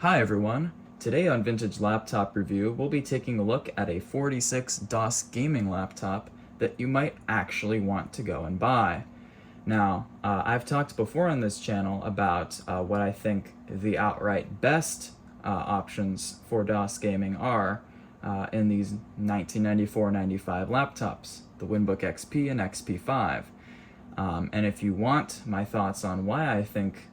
Hi everyone! Today on Vintage Laptop Review, we'll be taking a look at a 46 DOS gaming laptop that you might actually want to go and buy. Now, I've talked before on this channel about what I think the outright best options for DOS gaming are in these 1994-95 laptops, the Winbook XP and XP5. And if you want my thoughts on why I think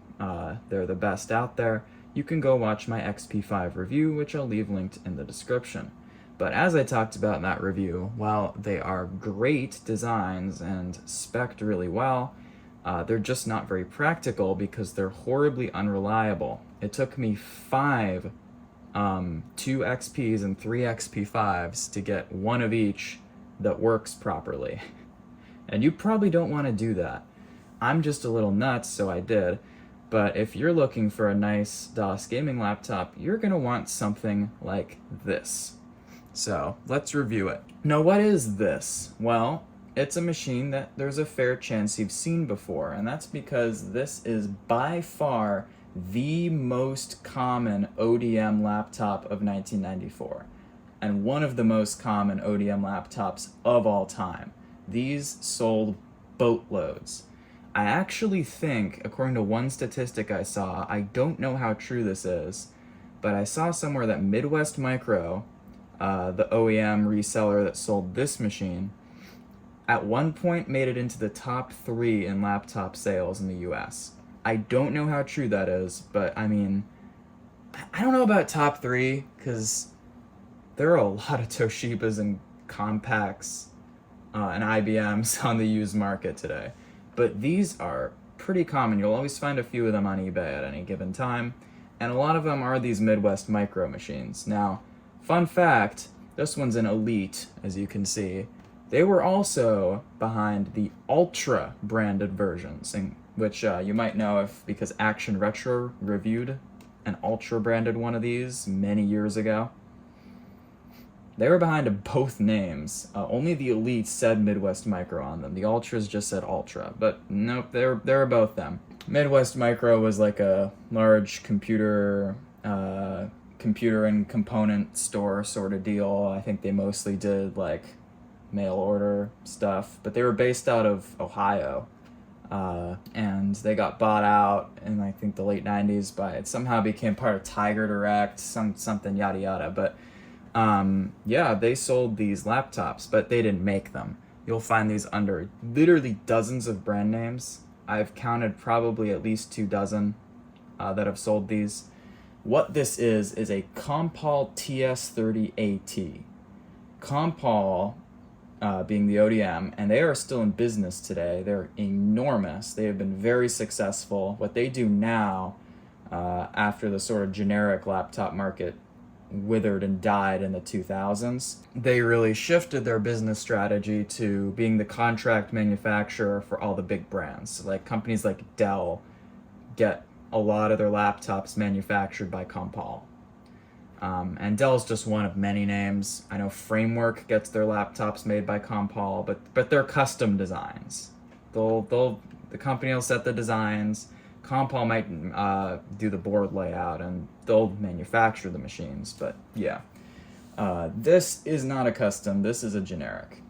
they're the best out there, you can go watch my XP5 review, which I'll leave linked in the description. But as I talked about in that review, while they are great designs and spec'd really well, they're just not very practical because they're horribly unreliable. It took me 2 XPs and 3 XP5s to get one of each that works properly. And you probably don't want to do that. I'm just a little nuts, so I did. But if you're looking for a nice DOS gaming laptop, you're going to want something like this. So let's review it. Now, what is this? Well, it's a machine that there's a fair chance you've seen before, and that's because this is by far the most common ODM laptop of 1994, and one of the most common ODM laptops of all time. These sold boatloads. I actually think, according to one statistic I saw, I don't know how true this is, but I saw somewhere that Midwest Micro, the OEM reseller that sold this machine, at one point made it into the top 3 in laptop sales in the US. I don't know how true that is, but I mean, I don't know about top 3, because there are a lot of Toshibas and Compaqs and IBMs on the used market today. But these are pretty common. You'll always find a few of them on eBay at any given time, and a lot of them are these Midwest Micro machines. Now, fun fact, this one's an Elite, as you can see. They were also behind the Ultra branded versions, which you might know if because Action Retro reviewed an Ultra branded one of these many years ago. They were behind both names. Only the Elite said Midwest Micro on them. The Ultras just said Ultra, but nope, they were both them. Midwest Micro was like a large computer and component store sort of deal. I think they mostly did like mail order stuff, but they were based out of Ohio. And they got bought out in I think the late 90s by, it somehow became part of Tiger Direct, something yada yada, but yeah, they sold these laptops, but they didn't make them. You'll find these under literally dozens of brand names. I've counted probably at least 2 dozen that have sold these. What this is a Compal TS30AT. Compal being the ODM, and they are still in business today. They're enormous. They have been very successful. What they do now, after the sort of generic laptop market withered and died in the 2000s, they really shifted their business strategy to being the contract manufacturer for all the big brands. Like companies like Dell get a lot of their laptops manufactured by Compal. And Dell's just one of many names. I know Framework gets their laptops made by Compal, but they're custom designs. The company will set the designs. Compal might do the board layout, and they'll manufacture the machines, but yeah. This is not a custom, this is a generic.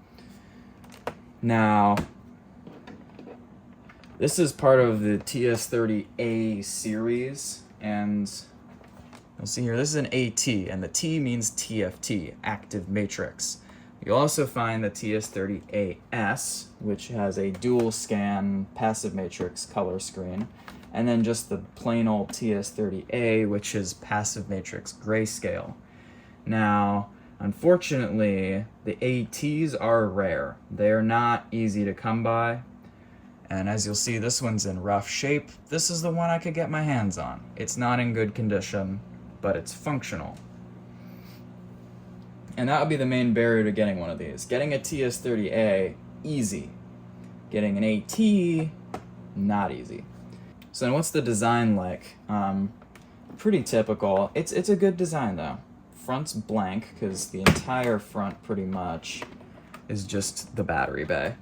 Now, this is part of the TS30A series, and you'll see here, this is an AT, and the T means TFT, active matrix. You'll also find the TS30AS, which has a dual scan passive matrix color screen, and then just the plain old TS30A, which is passive matrix grayscale. Now, unfortunately, the ATs are rare. They're not easy to come by, and as you'll see, this one's in rough shape. This is the one I could get my hands on. It's not in good condition, but it's functional. And that would be the main barrier to getting one of these. Getting a TS30A, easy. Getting an AT, not easy. So what's the design like? Pretty typical. It's a good design though. Front's blank, because the entire front pretty much is just the battery bay.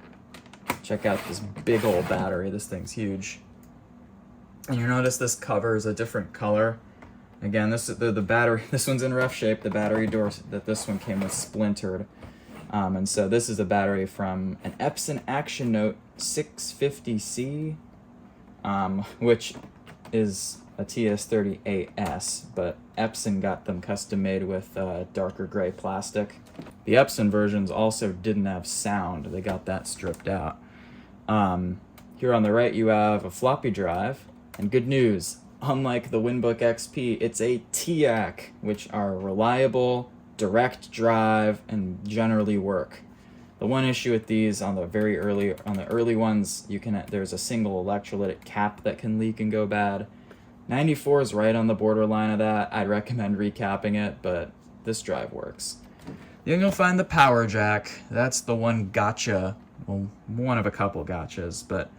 Check out this big old battery, this thing's huge. And you notice this cover is a different color. Again, this is the battery. This one's in rough shape. The battery door that this one came with splintered. And so this is a battery from an Epson Action Note 650C, which is a TS30AT, but Epson got them custom made with darker gray plastic. The Epson versions also didn't have sound. They got that stripped out. Here on the right you have a floppy drive, and good news, unlike the Winbook XP, it's a TAC, which are reliable, direct drive, and generally work. The one issue with these on the early ones, there's a single electrolytic cap that can leak and go bad. 94 is right on the borderline of that. I'd recommend recapping it, but this drive works. Then you'll find the power jack. That's the one gotcha, well, one of a couple gotchas, but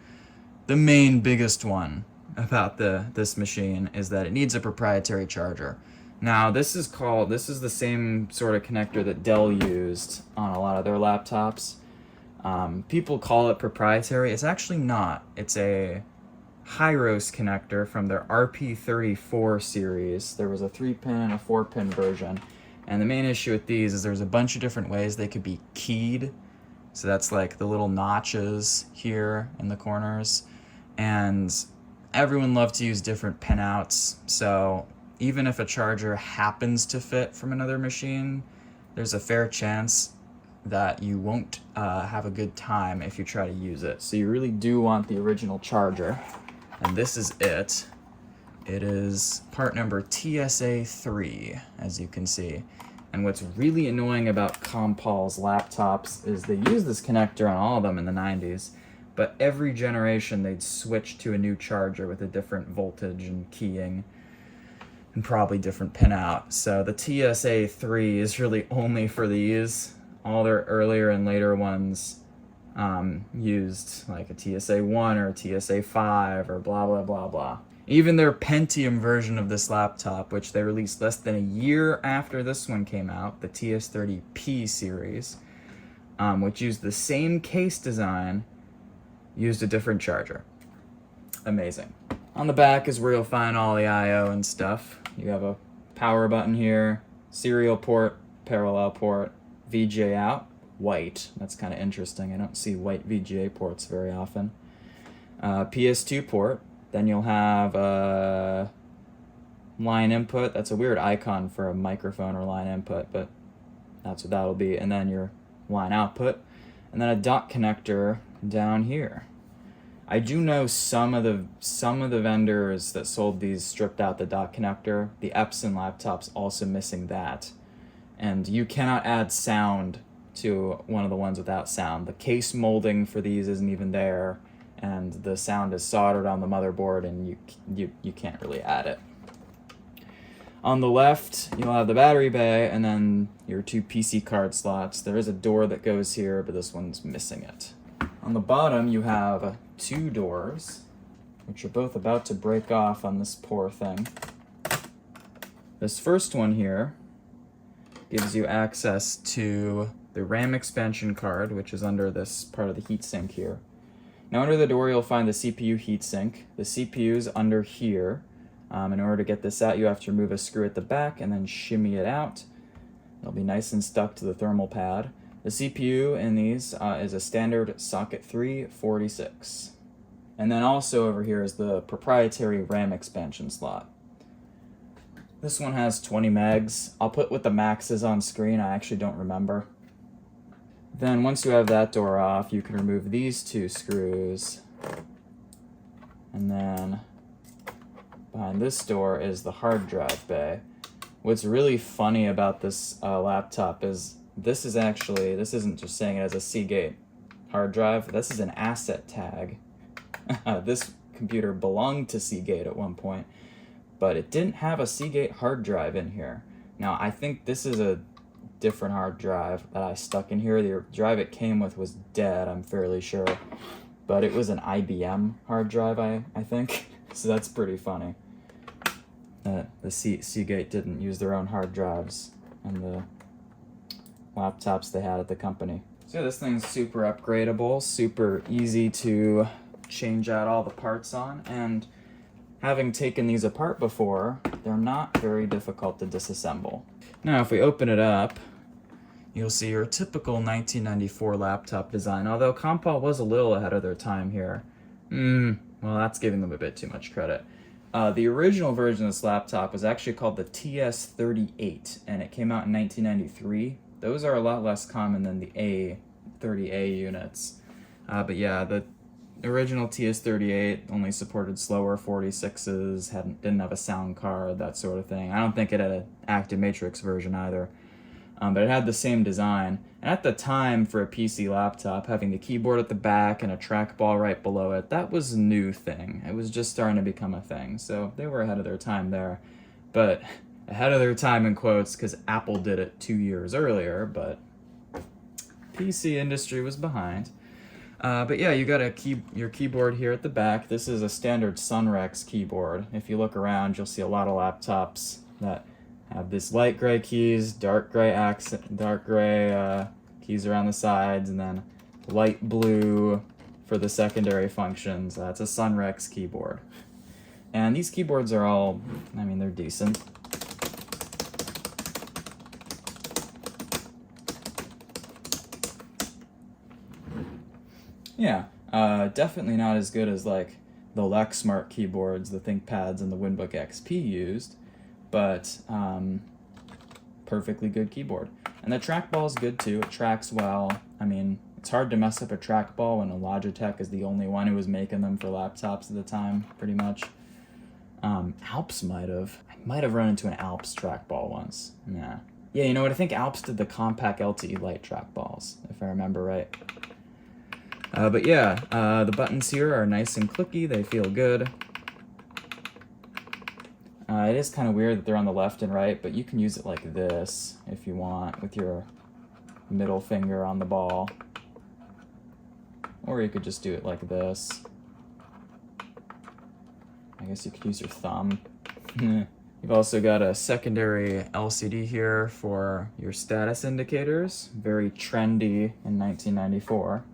the main biggest one about this machine is that it needs a proprietary charger. Now this is the same sort of connector that Dell used on a lot of their laptops. People call it proprietary. It's actually not. It's a Hyros connector from their RP34 series. There was a 3-pin and a 4-pin version. And the main issue with these is there's a bunch of different ways they could be keyed. So that's like the little notches here in the corners. And everyone loved to use different pinouts. So even if a charger happens to fit from another machine, there's a fair chance that you won't have a good time if you try to use it. So you really do want the original charger. And this is it. It is part number TSA3, as you can see. And what's really annoying about Compal's laptops is they use this connector on all of them in the 90s, but every generation they'd switch to a new charger with a different voltage and keying and probably different pinout. So the TSA3 is really only for these. All their earlier and later ones used like a TSA1 or a TSA5 or blah, blah, blah, blah. Even their Pentium version of this laptop, which they released less than a year after this one came out, the TS30P series, which used the same case design, used a different charger. Amazing. On the back is where you'll find all the I/O and stuff. You have a power button here, serial port, parallel port, VGA out, white. That's kind of interesting. I don't see white VGA ports very often. PS2 port. Then you'll have a line input. That's a weird icon for a microphone or line input, but that's what that'll be. And then your line output. And then a dot connector down here. I do know some of the vendors that sold these stripped out the dot connector. The Epson laptop's also missing that. And you cannot add sound to one of the ones without sound. The case molding for these isn't even there, and the sound is soldered on the motherboard, and you can't really add it. On the left, you'll have the battery bay, and then your 2 PC card slots. There is a door that goes here, but this one's missing it. On the bottom, you have 2 doors, which are both about to break off on this poor thing. This first one here gives you access to the RAM expansion card, which is under this part of the heatsink here. Now under the door you'll find the CPU heatsink. The CPU's under here. In order to get this out, you have to remove a screw at the back and then shimmy it out. It'll be nice and stuck to the thermal pad. The CPU in these is a standard socket 346. And then also over here is the proprietary RAM expansion slot. This one has 20 megs. I'll put what the max is on screen. I actually don't remember. Then once you have that door off, you can remove these 2 screws. And then behind this door is the hard drive bay. What's really funny about this laptop is this isn't just saying it as a Seagate hard drive. This is an asset tag. This computer belonged to Seagate at one point, but it didn't have a Seagate hard drive in here. Now, I think this is a different hard drive that I stuck in here. The drive it came with was dead, I'm fairly sure, but it was an IBM hard drive, I think. So that's pretty funny that the Seagate didn't use their own hard drives and the laptops they had at the company. So this thing's super upgradable, super easy to change out all the parts on, and having taken these apart before, they're not very difficult to disassemble. Now, if we open it up, you'll see your typical 1994 laptop design, although Compal was a little ahead of their time here. Well, that's giving them a bit too much credit. The original version of this laptop was actually called the TS30AT, and it came out in 1993. Those are a lot less common than the A30A units. But yeah, the original TS30AT only supported slower 46s, didn't have a sound card, that sort of thing. I don't think it had an active matrix version either. But it had the same design. And at the time, for a PC laptop, having the keyboard at the back and a trackball right below it, that was a new thing. It was just starting to become a thing. So they were ahead of their time there. But ahead of their time in quotes, because Apple did it 2 years earlier, but PC industry was behind. But yeah, you got your keyboard here at the back. This is a standard Sunrex keyboard. If you look around, you'll see a lot of laptops that have this light gray keys, dark gray keys around the sides, and then light blue for the secondary functions. That's a Sunrex keyboard. And these keyboards are all, I mean, they're decent. Yeah, definitely not as good as like the Lexmark keyboards, the ThinkPads, and the Winbook XP used, but perfectly good keyboard. And the trackball is good too. It tracks well. I mean, it's hard to mess up a trackball when a Logitech is the only one who was making them for laptops at the time, pretty much. Alps I might have run into an Alps trackball once. Nah. Yeah, you know what? I think Alps did the compact LTE light trackballs, if I remember right. But yeah, the buttons here are nice and clicky. They feel good. It is kind of weird that they're on the left and right, but you can use it like this if you want, with your middle finger on the ball. Or you could just do it like this. I guess you could use your thumb. You've also got a secondary LCD here for your status indicators. Very trendy in 1994.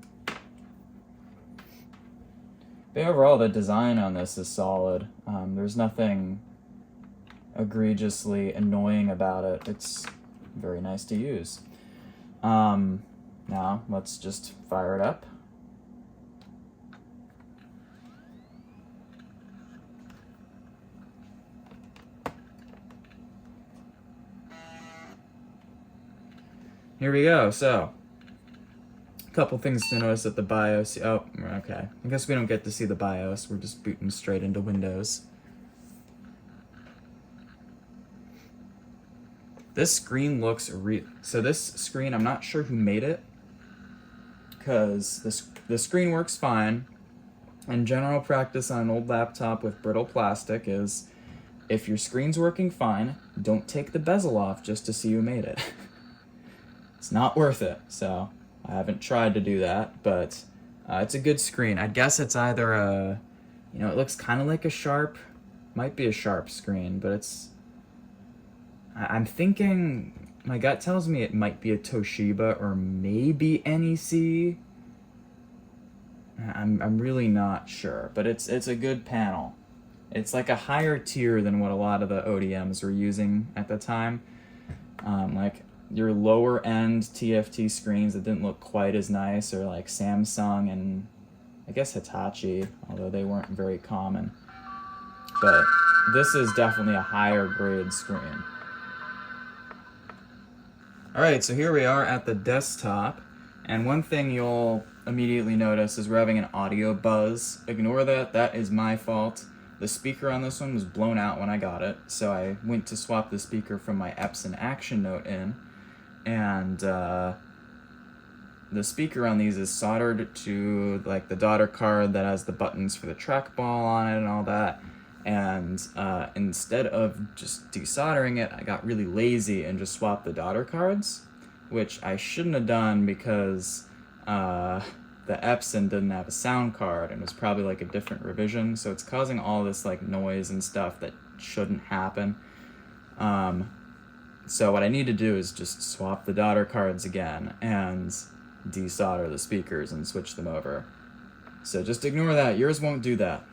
But overall, the design on this is solid. There's nothing egregiously annoying about it. It's very nice to use. Now, let's just fire it up. Here we go. So, a couple things to notice at the BIOS. Oh, okay. I guess we don't get to see the BIOS. We're just booting straight into Windows. This screen looks so this screen, I'm not sure who made it, because the screen works fine. And general practice on an old laptop with brittle plastic is, if your screen's working fine, don't take the bezel off just to see who made it. It's not worth it. So I haven't tried to do that, but it's a good screen. I guess it's either a, it looks kind of like a Sharp, might be a Sharp screen, but I'm thinking, my gut tells me it might be a Toshiba or maybe NEC. I'm really not sure, but it's a good panel. It's like a higher tier than what a lot of the ODMs were using at the time. Like your lower end TFT screens that didn't look quite as nice, or like Samsung and I guess Hitachi, although they weren't very common. But this is definitely a higher grade screen. Alright, so here we are at the desktop, and one thing you'll immediately notice is we're having an audio buzz. Ignore that, that is my fault. The speaker on this one was blown out when I got it, so I went to swap the speaker from my Epson Action Note in, and the speaker on these is soldered to like the daughter card that has the buttons for the trackball on it and all that. And instead of just desoldering it, I got really lazy and just swapped the daughter cards, which I shouldn't have done because the Epson didn't have a sound card and it was probably like a different revision, so it's causing all this like noise and stuff that shouldn't happen. So what I need to do is just swap the daughter cards again and desolder the speakers and switch them over. So just ignore that. Yours won't do that.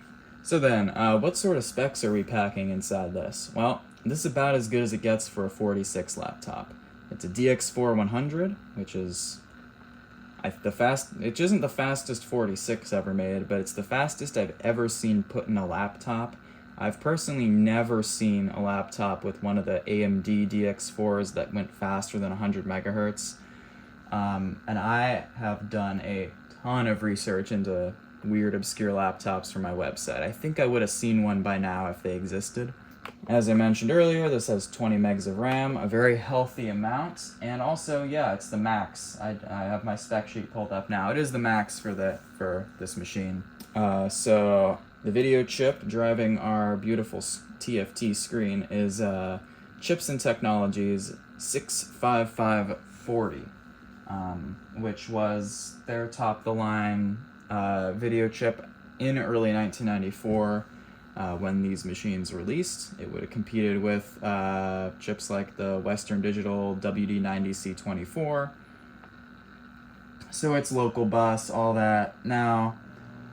So then, what sort of specs are we packing inside this? Well, this is about as good as it gets for a 46 laptop. It's a DX4 100, which is it isn't the fastest 46 ever made, but it's the fastest I've ever seen put in a laptop. I've personally never seen a laptop with one of the AMD DX4s that went faster than 100 megahertz. And I have done a ton of research into weird, obscure laptops for my website. I think I would have seen one by now if they existed. As I mentioned earlier, this has 20 megs of RAM, a very healthy amount, and also, yeah, it's the max. I have my spec sheet pulled up now. It is the max for this machine. So the video chip driving our beautiful TFT screen is Chips and Technologies 65540, which was their top-of-the-line video chip in early 1994. When these machines released, it would have competed with chips like the Western Digital WD90C24. So it's local bus, all that. Now,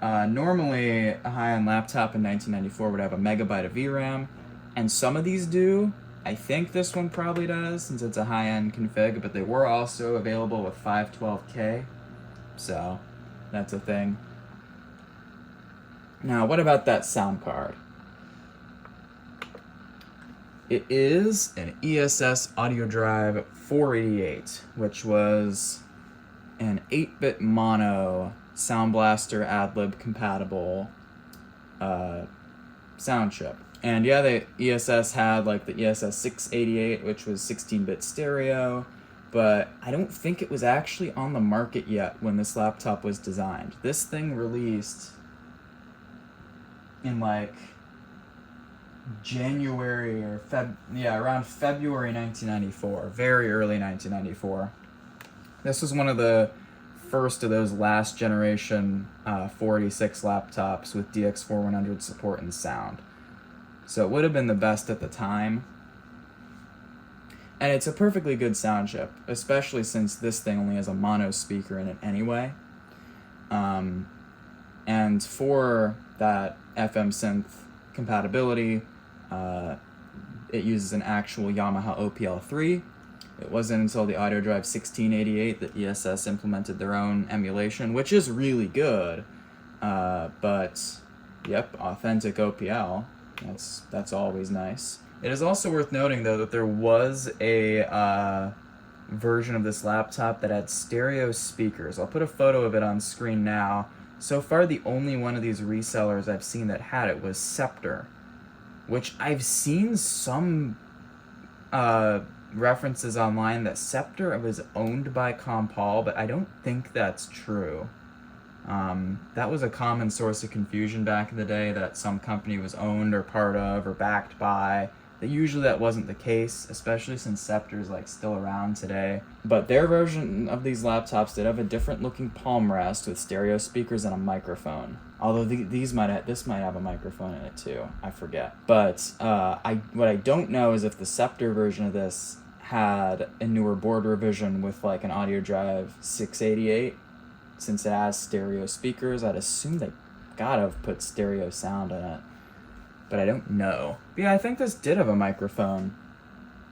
normally a high-end laptop in 1994 would have a megabyte of VRAM, and some of these do. I think this one probably does, since it's a high-end config, but they were also available with 512K, so that's a thing. Now, what about that sound card? It is an ESS Audio Drive 488, which was an 8-bit mono Sound Blaster AdLib compatible sound chip. And yeah, the ESS had like the ESS 688, which was 16-bit stereo, but I don't think it was actually on the market yet when this laptop was designed. This thing released in like January or around February 1994, very early 1994. This was one of the first of those last generation 486 laptops with DX4100 support and sound. So it would have been the best at the time. And it's a perfectly good sound chip, especially since this thing only has a mono speaker in it anyway. And for that FM synth compatibility, it uses an actual Yamaha OPL3. It wasn't until the Audio Drive 1688 that ESS implemented their own emulation, which is really good. But yep, authentic OPL. That's always nice. It is also worth noting, though, that there was a version of this laptop that had stereo speakers. I'll put a photo of it on screen now. So far, the only one of these resellers I've seen that had it was Scepter, which I've seen some references online that Scepter was owned by Compal, but I don't think that's true. That was a common source of confusion back in the day, that some company was owned or part of or backed by. Usually that wasn't the case, especially since Scepter is like still around today. But their version of these laptops did have a different looking palm rest with stereo speakers and a microphone. Although this might have a microphone in it too. I forget. But what I don't know is if the Scepter version of this had a newer board revision with like an Audio Drive 688. Since it has stereo speakers, I'd assume they gotta have put stereo sound in it. But I don't know. But yeah, I think this did have a microphone,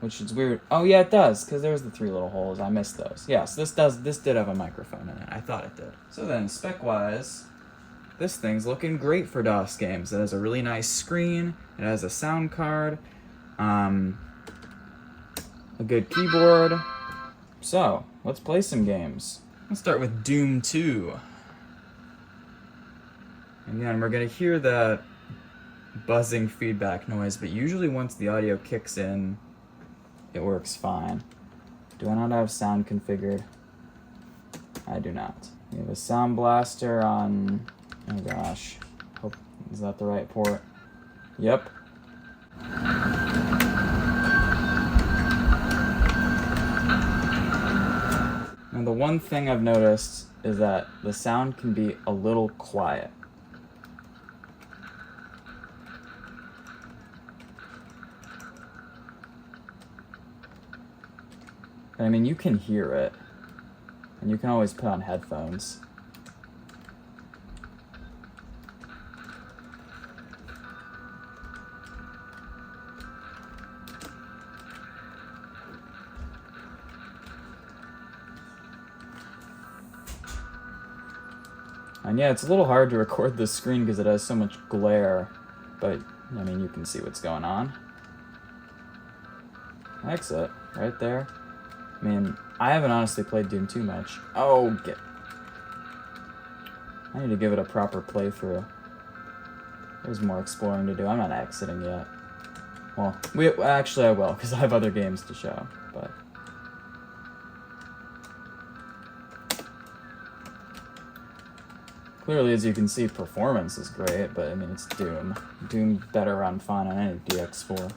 which is weird. Oh yeah, it does, because there's the 3 little holes. I missed those. Yeah, so this did have a microphone in it. I thought it did. So then, spec-wise, this thing's looking great for DOS games. It has a really nice screen. It has a sound card, a good keyboard. So, let's play some games. Let's start with Doom 2. Again, we're going to hear that buzzing feedback noise, but usually once the audio kicks in, it works fine. Do I not have sound configured? I do not. We have a Sound Blaster on... oh gosh. Is that the right port? Yep. And the one thing I've noticed is that the sound can be a little quiet. I mean, you can hear it, and you can always put on headphones. And yeah, it's a little hard to record this screen because it has so much glare, but I mean, you can see what's going on. Exit, right there. I mean, I haven't honestly played Doom too much. Oh, I need to give it a proper playthrough. There's more exploring to do. I'm not exiting yet. Well, actually I will, because I have other games to show, but... Clearly, as you can see, performance is great, but I mean, it's Doom. Doom better run fine on any DX4.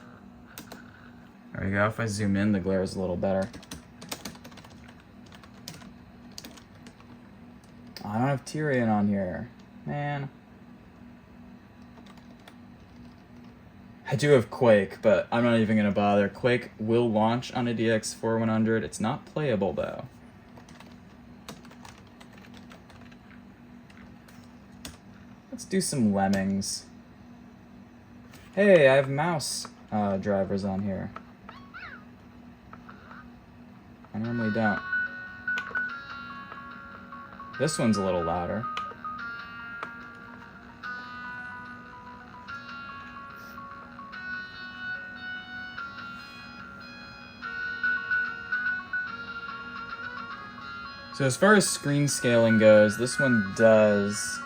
There we go. If I zoom in, the glare is a little better. Oh, I don't have Tyrion on here. Man. I do have Quake, but I'm not even going to bother. Quake will launch on a DX4 100. It's not playable, though. Let's do some Lemmings. Hey, I have mouse drivers on here. I normally don't. This one's a little louder. So as far as screen scaling goes, this one does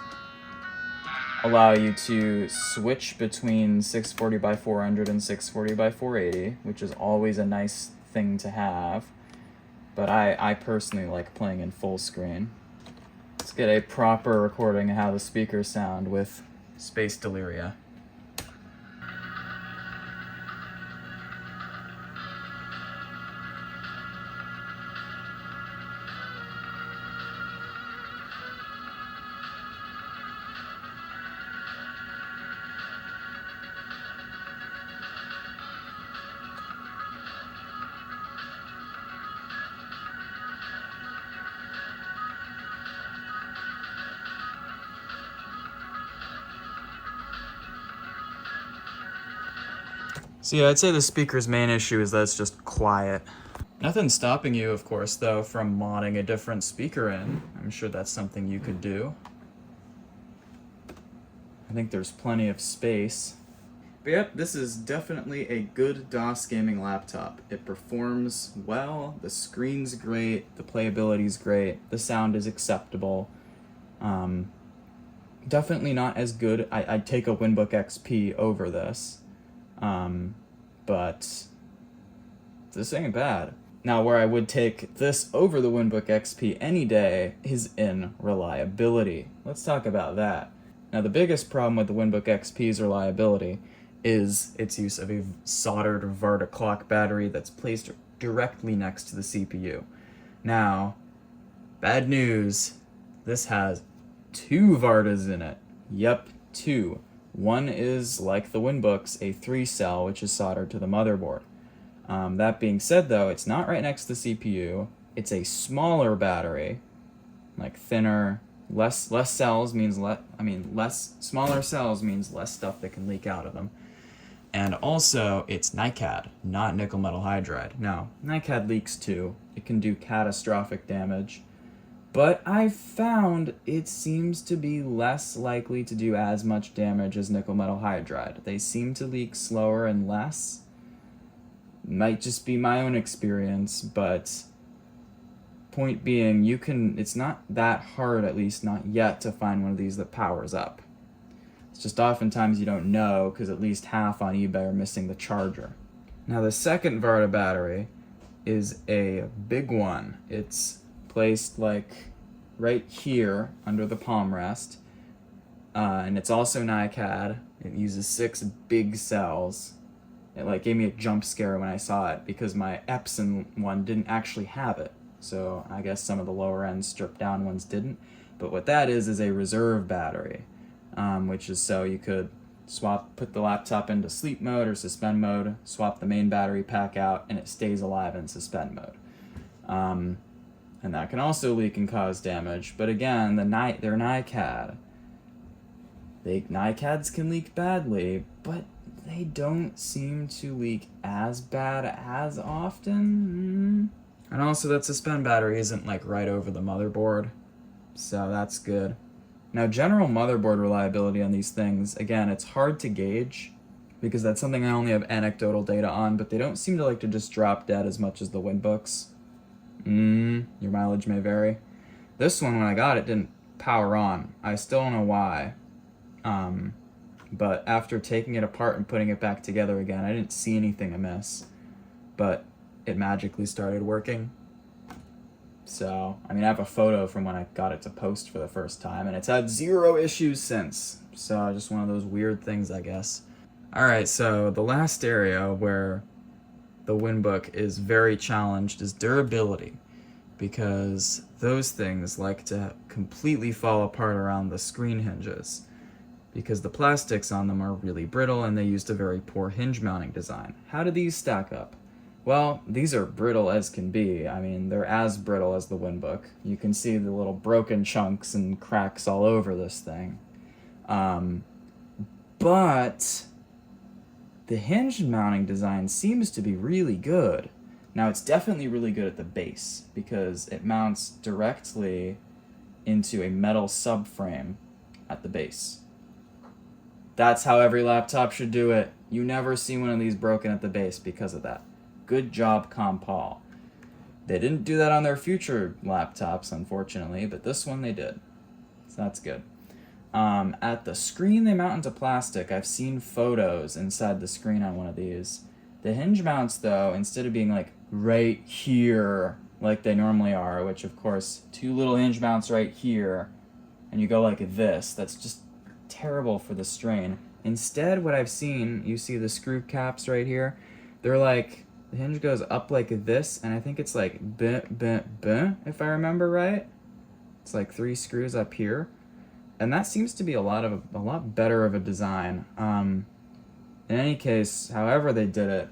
allow you to switch between 640 by 400 and 640 by 480, which is always a nice thing to have. But I personally like playing in full screen. Let's get a proper recording of how the speakers sound with Space Deliria. So yeah, I'd say the speaker's main issue is that it's just quiet. Nothing's stopping you, of course, though, from modding a different speaker in. I'm sure that's something you could do. I think there's plenty of space. But yep, this is definitely a good DOS gaming laptop. It performs well, the screen's great, the playability's great, the sound is acceptable. Definitely not as good. I'd take a Winbook XP over this. But this ain't bad. Now, where I would take this over the Winbook XP any day is in reliability. Let's talk about that. Now, the biggest problem with the Winbook XP's reliability is its use of a soldered Varda clock battery that's placed directly next to the CPU. Now, bad news, this has 2 Vardas in it. Yep, 2. One is, like the Winbook's, a 3-cell, which is soldered to the motherboard. That being said, though, it's not right next to the CPU. It's a smaller battery, like thinner, less cells means smaller cells means less stuff that can leak out of them. And also, it's NiCad, not nickel metal hydride. Now, NiCad leaks too. It can do catastrophic damage. But I've found it seems to be less likely to do as much damage as nickel metal hydride. They seem to leak slower and less. Might just be my own experience, but point being, it's not that hard, at least not yet, to find one of these that powers up. It's just oftentimes you don't know, because at least half on eBay are missing the charger. Now the second Varda battery is a big one. It's placed like right here under the palm rest, and it's also NiCad. It uses 6 big cells. It like gave me a jump scare when I saw it because my Epson one didn't actually have it, so I guess some of the lower end stripped down ones didn't. But what that is a reserve battery, which is so you could put the laptop into sleep mode or suspend mode, swap the main battery pack out, and it stays alive in suspend mode. And that can also leak and cause damage, but again, they're NiCad. NiCads can leak badly, but they don't seem to leak as bad as often. And also that suspend battery isn't like right over the motherboard, so that's good. Now, general motherboard reliability on these things, again, it's hard to gauge because that's something I only have anecdotal data on, but they don't seem to like to just drop dead as much as the Winbooks. Your mileage may vary. This one, when I got it, didn't power on. I still don't know why. But after taking it apart and putting it back together again, I didn't see anything amiss. But it magically started working. So, I mean, I have a photo from when I got it to post for the first time, and it's had 0 issues since. So, just one of those weird things, I guess. Alright, so the last area where the Winbook is very challenged is durability, because those things like to completely fall apart around the screen hinges, because the plastics on them are really brittle and they used a very poor hinge mounting design. How do these stack up? Well, these are brittle as can be. I mean, they're as brittle as the Winbook. You can see the little broken chunks and cracks all over this thing. But the hinge mounting design seems to be really good. Now, it's definitely really good at the base because it mounts directly into a metal subframe at the base. That's how every laptop should do it. You never see one of these broken at the base because of that. Good job, Compal. They didn't do that on their future laptops, unfortunately, but this one they did. So that's good. At the screen they mount into plastic. I've seen photos inside the screen on one of these. The hinge mounts, though, instead of being like right here like they normally are, which of course 2 little hinge mounts right here, and you go like this, that's just terrible for the strain. Instead, what I've seen, you see the screw caps right here, they're like, the hinge goes up like this, and I think it's like if I remember right. It's like 3 screws up here. And that seems to be a lot better of a design. In any case, however they did it,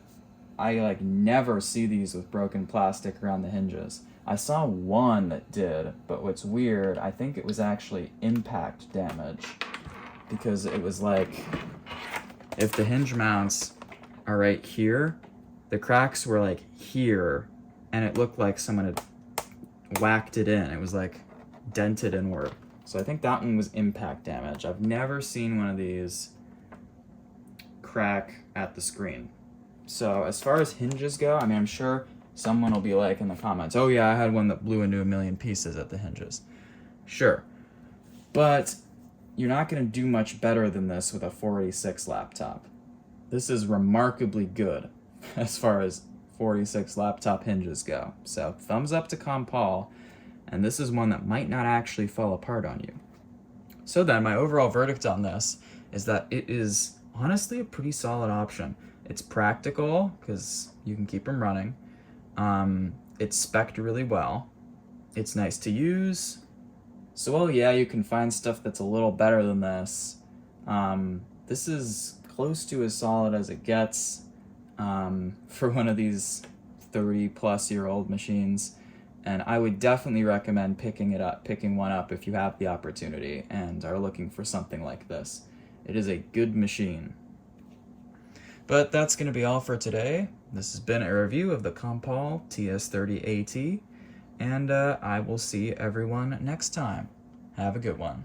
I like never see these with broken plastic around the hinges. I saw one that did, but what's weird, I think it was actually impact damage, because it was like, if the hinge mounts are right here, the cracks were like here, and it looked like someone had whacked it in. It was like dented inward. So I think that one was impact damage. I've never seen one of these crack at the screen. So as far as hinges go, I mean, I'm sure someone will be like in the comments, oh yeah, I had one that blew into 1,000,000 pieces at the hinges. Sure. But you're not going to do much better than this with a 486 laptop. This is remarkably good as far as 486 laptop hinges go. So thumbs up to Compal. And this is one that might not actually fall apart on you. So then, my overall verdict on this is that it is honestly a pretty solid option. It's practical, because you can keep them running. It's spec'd really well. It's nice to use. So, well, yeah, you can find stuff that's a little better than this. This is close to as solid as it gets for one of these 30-plus-year-old machines. And I would definitely recommend picking one up if you have the opportunity and are looking for something like this. It is a good machine. But that's going to be all for today. This has been a review of the Compal TS30AT, and I will see everyone next time. Have a good one.